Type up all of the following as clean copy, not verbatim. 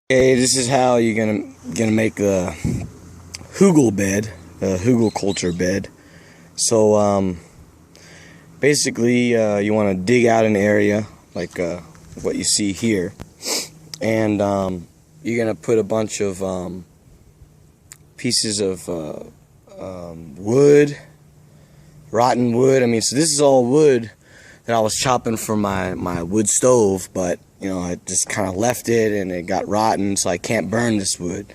Okay, this is how you're gonna make the hugel bed, the HugleKulture bed. So basically, you want to dig out an area like what you see here, and you're gonna put a bunch of pieces of wood, rotten wood. I mean, so this is all wood that I was chopping for my wood stove, but you know, I just kind of left it and it got rotten, so I can't burn this wood.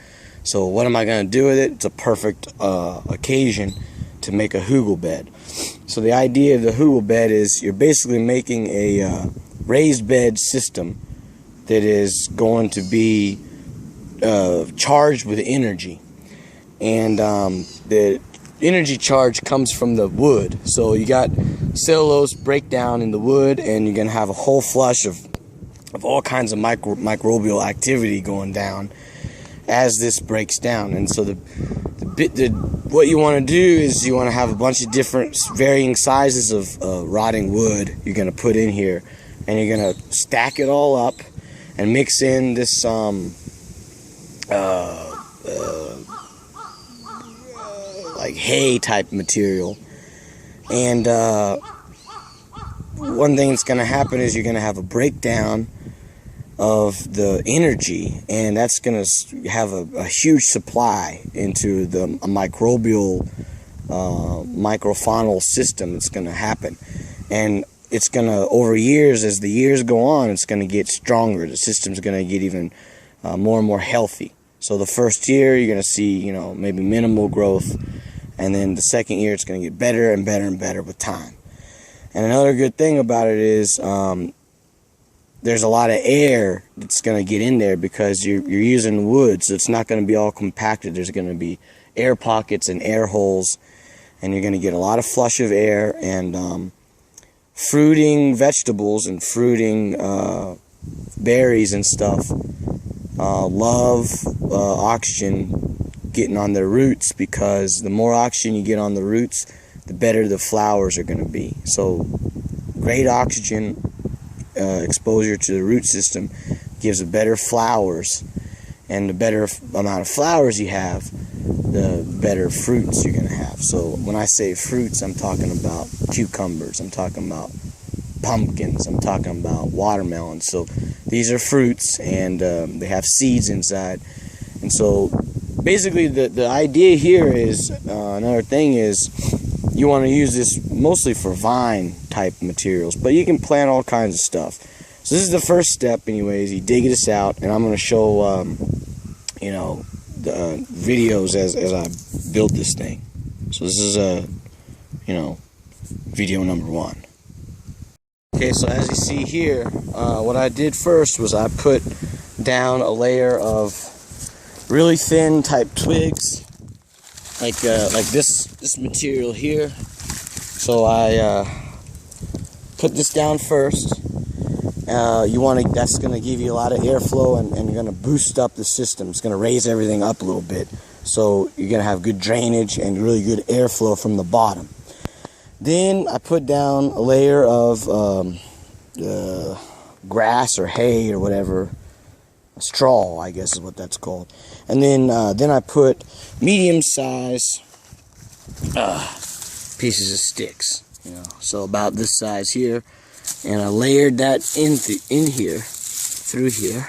So what am I going to do with it? It's a perfect occasion to make a hugel bed. So the idea of the hugel bed is you're basically making a raised bed system that is going to be charged with energy. And the energy charge comes from the wood. So you got cellulose breakdown in the wood, and you're going to have a whole flush of all kinds of microbial activity going down as this breaks down. And so what you want to do is you want to have a bunch of different varying sizes of rotting wood you're going to put in here, and you're going to stack it all up and mix in this like hay type material. And one thing that's going to happen is you're going to have a breakdown of the energy, and that's going to have a huge supply into the microbial microfaunal system that's going to happen. And it's going to, over years, as the years go on, it's going to get stronger. The system's going to get even more and more healthy. So the first year you're going to see, you know, maybe minimal growth, and then the second year it's going to get better and better and better with time. And another good thing about it is there's a lot of air that's going to get in there because you're using wood, so it's not going to be all compacted. There's going to be air pockets and air holes, and you're going to get a lot of flush of air. And fruiting vegetables and fruiting berries and stuff love oxygen getting on their roots, because the more oxygen you get on the roots, the better the flowers are going to be. So great oxygen exposure to the root system gives a better flowers, and the better amount of flowers you have, the better fruits you're going to have. So when I say fruits, I'm talking about cucumbers, I'm talking about pumpkins, I'm talking about watermelons. So these are fruits, and they have seeds inside. And so basically the idea here is, another thing is, you want to use this mostly for vine type materials, but you can plant all kinds of stuff. So this is the first step anyways. You dig this out, and I'm going to show you know, the videos as I build this thing. So this is you know, video number 1. Okay, so as you see here, what I did first was I put down a layer of really thin type twigs, like this material here. So I put this down first. That's going to give you a lot of airflow, and you're going to boost up the system. It's going to raise everything up a little bit, so you're going to have good drainage and really good airflow from the bottom. Then I put down a layer of grass or hay or whatever, straw, I guess is what that's called. And then I put medium-sized pieces of sticks, you know, so about this size here, and I layered that in here, through here,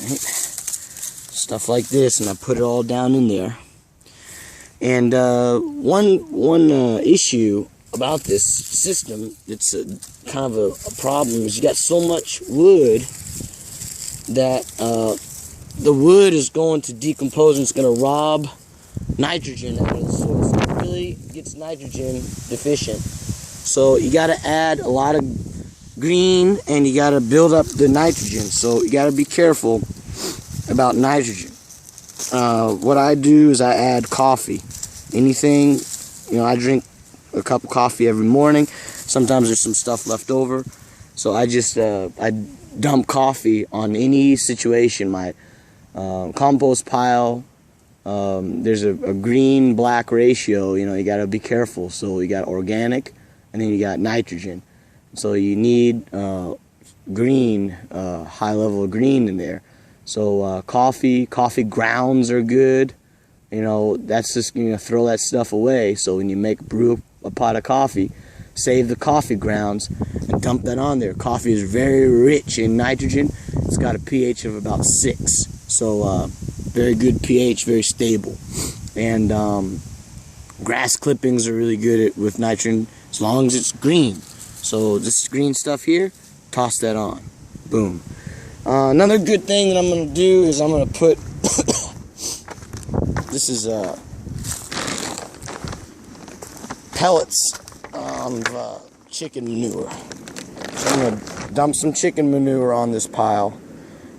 right? Stuff like this, and I put it all down in there. And one issue about this system that's kind of a problem is you got so much wood that the wood is going to decompose, and it's going to rob nitrogen out of the soil. So it really gets nitrogen deficient. So you got to add a lot of green, and you got to build up the nitrogen. So you got to be careful about nitrogen. What I do is I add coffee. Anything, you know, I drink a cup of coffee every morning. Sometimes there's some stuff left over, so I just I dump coffee on any situation. My compost pile, there's a green-black ratio. You know, you got to be careful. So you got organic, and then you got nitrogen. So you need green, high level of green in there. So coffee grounds are good. You know, that's just, you know, throw that stuff away. So when you brew a pot of coffee, save the coffee grounds and dump that on there. Coffee is very rich in nitrogen. It's got a pH of about 6. So very good pH, very stable. And grass clippings are really good with nitrogen as long as it's green. So this green stuff here, toss that on. Boom. Another good thing that I'm going to do is I'm going to put this is pellets of chicken manure. So I'm going to dump some chicken manure on this pile,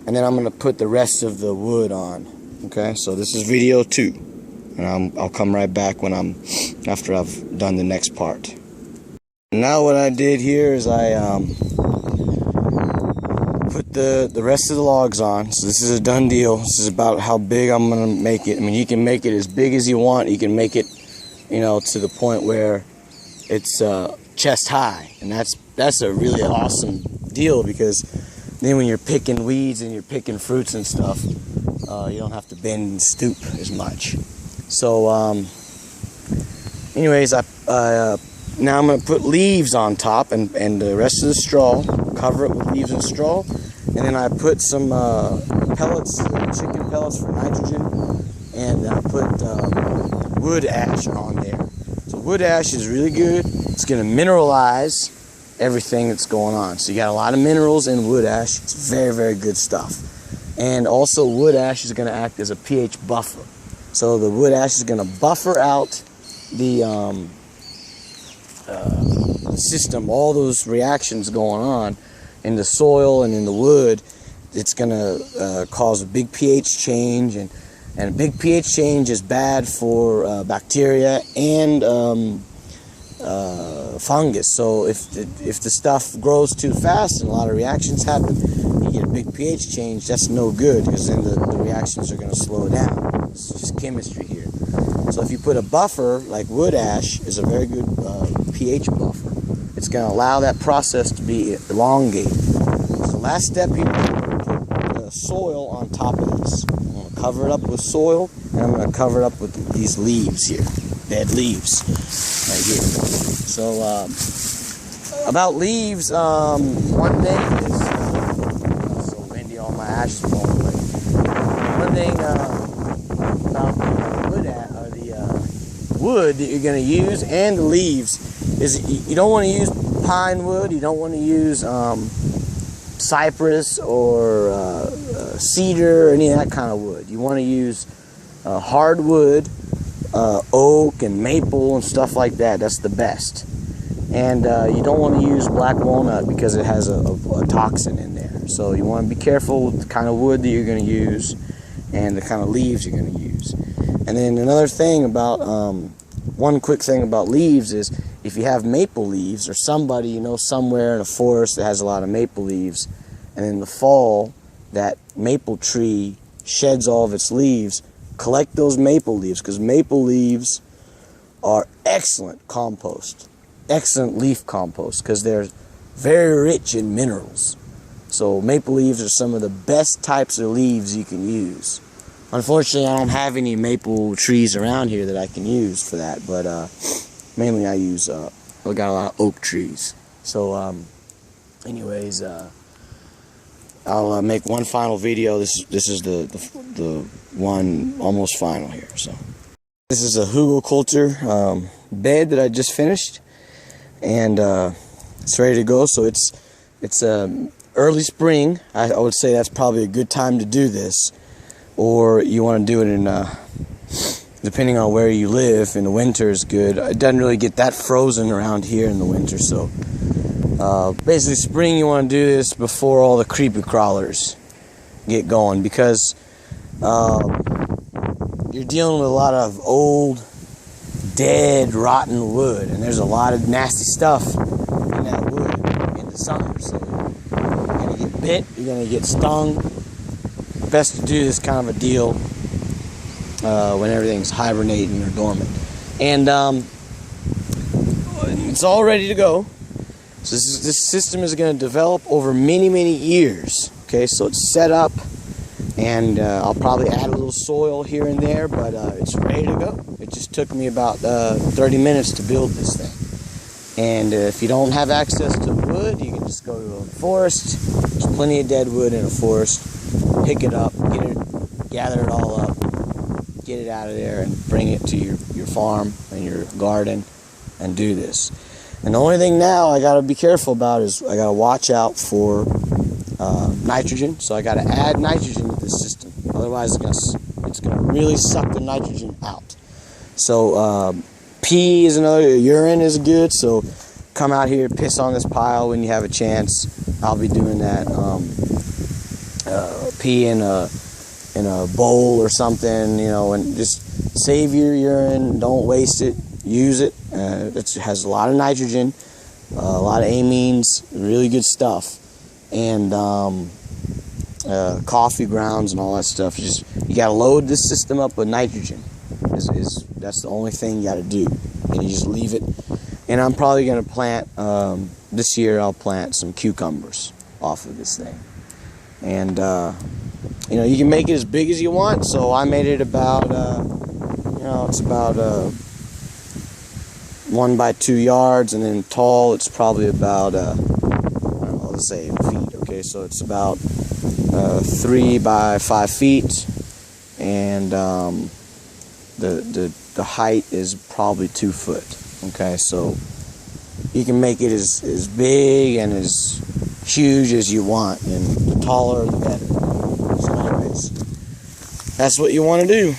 and then I'm going to put the rest of the wood on. Okay, so this is video 2, and I'll come right back after I've done the next part. Now what I did here is I put the rest of the logs on. So this is a done deal. This is about how big I'm gonna make it. I mean, you can make it as big as you want. You can make it, you know, to the point where it's chest high, and that's a really awesome deal, because then when you're picking weeds and you're picking fruits and stuff, you don't have to bend and stoop as much. So anyways, now I'm going to put leaves on top and the rest of the straw, cover it with leaves and straw, and then I put some pellets, chicken pellets for nitrogen, and I put wood ash on there. So wood ash is really good. It's going to mineralize everything that's going on. So you got a lot of minerals in wood ash. It's very, very good stuff. And also wood ash is going to act as a pH buffer. So the wood ash is going to buffer out the system, all those reactions going on in the soil and in the wood. It's going to cause a big pH change, and a big pH change is bad for bacteria and fungus. So if the stuff grows too fast and a lot of reactions happen, you get a big pH change. That's no good, because then the reactions are going to slow down. It's just chemistry here. So if you put a buffer, like wood ash is a very good pH buffer. It's going to allow that process to be elongated. So last step here, I'm going to put soil on top of this. I'm going to cover it up with soil, and I'm going to cover it up with these leaves here, dead leaves, right here. So about leaves, one thing is, so windy, all my ash is blowing away. One thing about the wood that you're going to use and the leaves is you don't want to use pine wood. You don't want to use cypress or cedar or any of that kind of wood. You want to use hardwood, oak and maple and stuff like that. That's the best. And you don't want to use black walnut because it has a toxin in there. So you want to be careful with the kind of wood that you're going to use and the kind of leaves you're going to use. And then another thing about, one quick thing about leaves is, if you have maple leaves, or somebody you know somewhere in a forest that has a lot of maple leaves, and in the fall that maple tree sheds all of its leaves, collect those maple leaves, because maple leaves are excellent compost, excellent leaf compost, because they're very rich in minerals. So maple leaves are some of the best types of leaves you can use. Unfortunately, I don't have any maple trees around here that I can use for that, but mainly I use, I got a lot of oak trees. So anyways, I'll make one final video. This is the one almost final here. So this is a HugleKulture bed that I just finished, and it's ready to go. So it's early spring. I would say that's probably a good time to do this. Or you want to do it in, depending on where you live, in the winter is good. It doesn't really get that frozen around here in the winter, so basically spring you want to do this before all the creepy crawlers get going, because you're dealing with a lot of old, dead, rotten wood, and there's a lot of nasty stuff in that wood in the summer. So you're going to get bit, you're going to get stung. Best to do this kind of a deal when everything's hibernating or dormant. And it's all ready to go. So this system is going to develop over many, many years. Okay, so it's set up And I'll probably add a little soil here and there, but it's ready to go. It just took me about 30 minutes to build this thing. And if you don't have access to wood, you can just go to a forest. There's plenty of dead wood in a forest. Pick it up, gather it all up, get it out of there, and bring it to your farm and your garden and do this. And the only thing now I got to be careful about is I got to watch out for nitrogen. So I got to add nitrogen to this system. Otherwise, it's gonna really suck the nitrogen out. So pee is another. Urine is good. So come out here, piss on this pile when you have a chance. I'll be doing that. Pee in a bowl or something, and just save your urine. Don't waste it. Use it. It has a lot of nitrogen, a lot of amines, really good stuff, and coffee grounds and all that stuff. You got to load this system up with nitrogen. That's the only thing you got to do, and you just leave it. And I'm probably going to plant this year. I'll plant some cucumbers off of this thing, and you can make it as big as you want. So I made it about it's about 1 by 2 yards, and then tall it's probably about let's say feet. Okay, so it's about 3 by 5 feet, and the height is probably 2 foot. Okay, so you can make it as big and as huge as you want, and the taller the better. So anyways, that's what you want to do.